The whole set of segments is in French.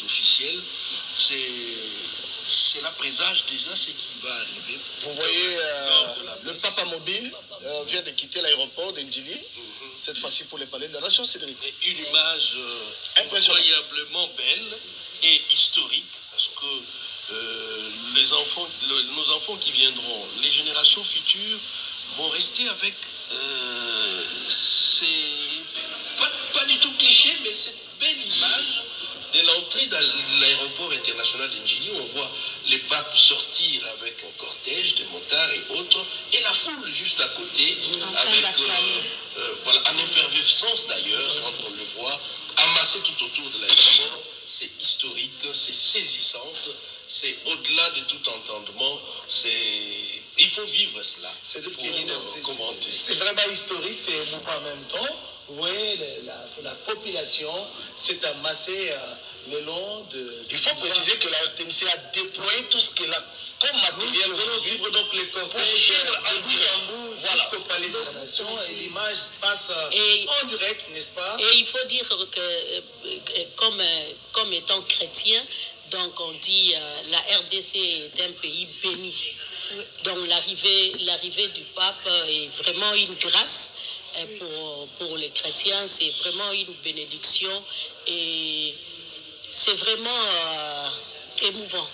officiel, cela présage déjà ce qui va arriver. Vous voyez, le Papa Mobile vient de quitter l'aéroport d'Ndjili, cette fois-ci pour les palais de la Nation, Cédric. Une image incroyablement belle et historique, parce que nos enfants qui viendront, les générations futures, vont rester avec pas du tout cliché, mais cette belle image de l'entrée dans l'aéroport international d'Ndjili. On voit les papes sortir avec un cortège de motards et autres, et la foule juste à côté, avec voilà, en effervescence d'ailleurs, quand on le voit, amassé tout autour de l'aéroport. C'est historique, c'est saisissante, c'est au-delà de tout entendement, il faut vivre cela. C'est commenter. C'est vraiment historique, c'est émouvant en même temps. Vous voyez, la population s'est amassée le long de... Il faut préciser que la RTNC a déployé tout ce qu'elle a comme matériel. Nous allons suivre donc les cortèges jusqu'au palais de la Nation, et l'image passe en direct, n'est-ce pas? Et il faut dire que comme étant chrétien, donc on dit la RDC est un pays béni. Donc l'arrivée du pape est vraiment une grâce pour les chrétiens, c'est vraiment une bénédiction et c'est vraiment émouvant.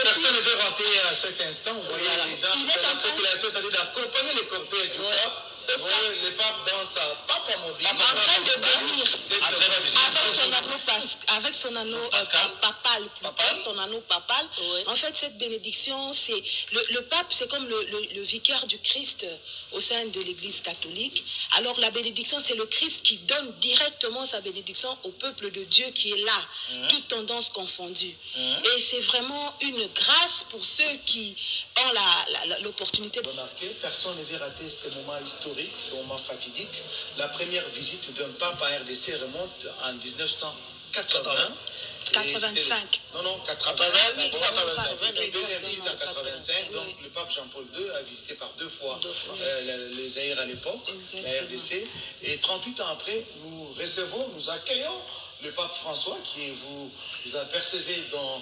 Personne ne veut rater à cet instant. Vous voyez les gens, la population est en train d'accompagner les cortèges du pape. Le pape dans sa Papa Mobile. En train de bénir avec son anneau papal. Son anneau papal. Oui. En fait, cette bénédiction, c'est le pape, c'est comme le vicaire du Christ au sein de l'Église catholique. Alors la bénédiction, c'est le Christ qui donne directement sa bénédiction au peuple de Dieu qui est là, toutes tendances confondues. Et c'est vraiment une grâce pour ceux qui ont l'opportunité de remarquer. Personne ne veut rater ce moment historique, ce moment fatidique. La première visite d'un pape à RDC remonte en 1980. 85. Non, 85. Deuxième visite en 85. Donc le pape Jean-Paul II a visité par deux fois le Zaïre à l'époque, la RDC. Et 38 ans après, nous accueillons le pape François qui vous apercevez dans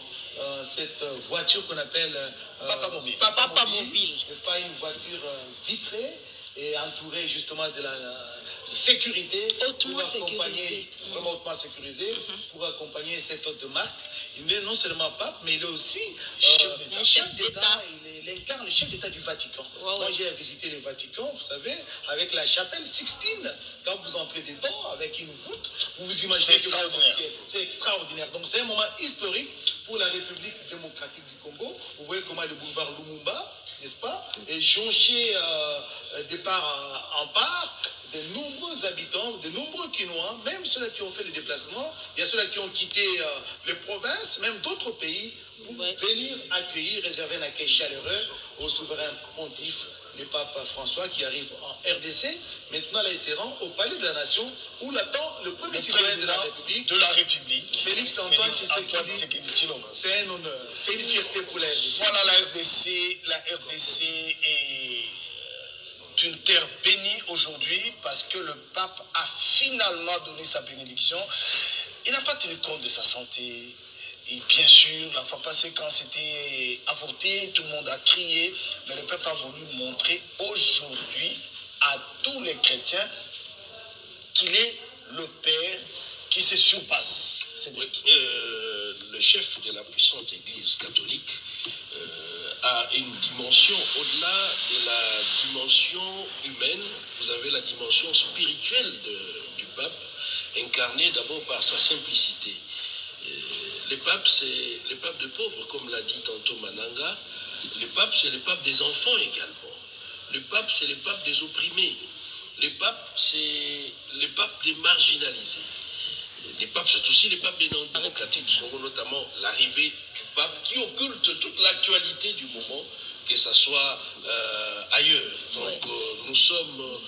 cette voiture qu'on appelle Papa Mobile. N'est-ce pas, une voiture vitrée et entourée justement de la sécurité, hautement sécurisée, vraiment hautement sécurisée, pour accompagner cet hôte de marque. Il n'est non seulement pape, mais il est aussi chef d'État. Il incarne le chef d'État du Vatican. Moi, j'ai visité le Vatican, vous savez, avec la chapelle Sixtine. Quand vous entrez dedans, avec une voûte, vous vous imaginez que c'est extraordinaire. Donc, c'est un moment historique pour la République démocratique du Congo. Vous voyez comment le boulevard Lumumba, n'est-ce pas, est jonché de part en part de nombreux habitants, de nombreux Quinois, même ceux qui ont fait le déplacement. Il y a ceux qui ont quitté les provinces, même d'autres pays, pour venir accueillir, réserver un accueil chaleureux au souverain pontife, le pape François, qui arrive en RDC. Maintenant, là, il se rend au palais de la Nation, où l'attend le premier citoyen de la République, Félix Antoine Tshisekedi Tshilombo. C'est un honneur, c'est une fierté pour la RDC. Voilà, la RDC est une terre bénie aujourd'hui parce que le pape a finalement donné sa bénédiction. Il n'a pas tenu compte de sa santé. Et bien sûr, la fois passée, quand c'était avorté, tout le monde a crié. Mais le pape a voulu montrer aujourd'hui à tous les chrétiens qu'il est le Père qui se surpasse. Oui, le chef de la puissante Église catholique a une dimension au-delà de la dimension humaine. Vous avez la dimension spirituelle du pape, incarnée d'abord par sa simplicité. Le pape, c'est le pape de pauvres, comme l'a dit tantôt Mananga. Le pape, c'est le pape des enfants également. Le pape, c'est le pape des opprimés. Le pape, c'est le pape des marginalisés. Le pape, c'est aussi le pape des non-démocratiques du Congo, notamment l'arrivée du pape qui occulte toute l'actualité du moment, que ce soit ailleurs. Donc nous sommes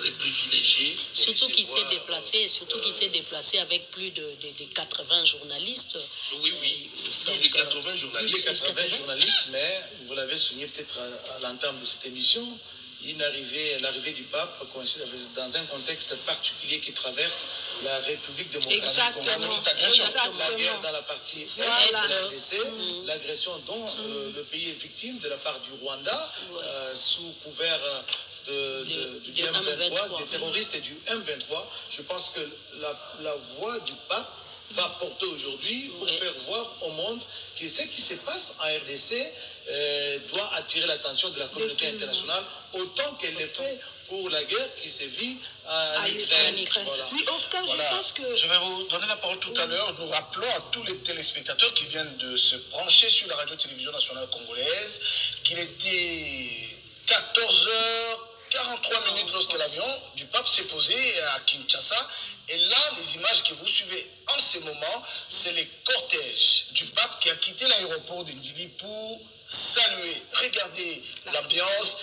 les privilégiés. Surtout qu'il s'est déplacé avec plus de 80 journalistes. Oui, plus de 80 journalistes. Plus de 80 journalistes, mais vous l'avez souligné peut-être à l'entame de cette émission, l'arrivée du pape coïncide dans un contexte particulier qui traverse la République démocratique. Exactement. La guerre dans la partie est de la RDC, l'agression dont le pays est victime de la part du Rwanda, sous couvert du M23, des terroristes et du M23. Je pense que la voix du pape va porter aujourd'hui pour faire voir au monde que ce qui se passe en RDC doit attirer l'attention de la communauté internationale autant qu'elle le fait pour la guerre qui se vit en Ukraine. Voilà. Oui, Oscar, je pense que... Je vais vous donner la parole tout à l'heure. Nous rappelons à tous les téléspectateurs qui viennent de se brancher sur la radio-télévision nationale congolaise qu'il était 14h43 lorsque l'avion du pape s'est posé à Kinshasa. Et là, les images que vous suivez en ce moment, c'est les cortèges du pape qui a quitté l'aéroport de Ndili pour saluer. Regardez l'ambiance.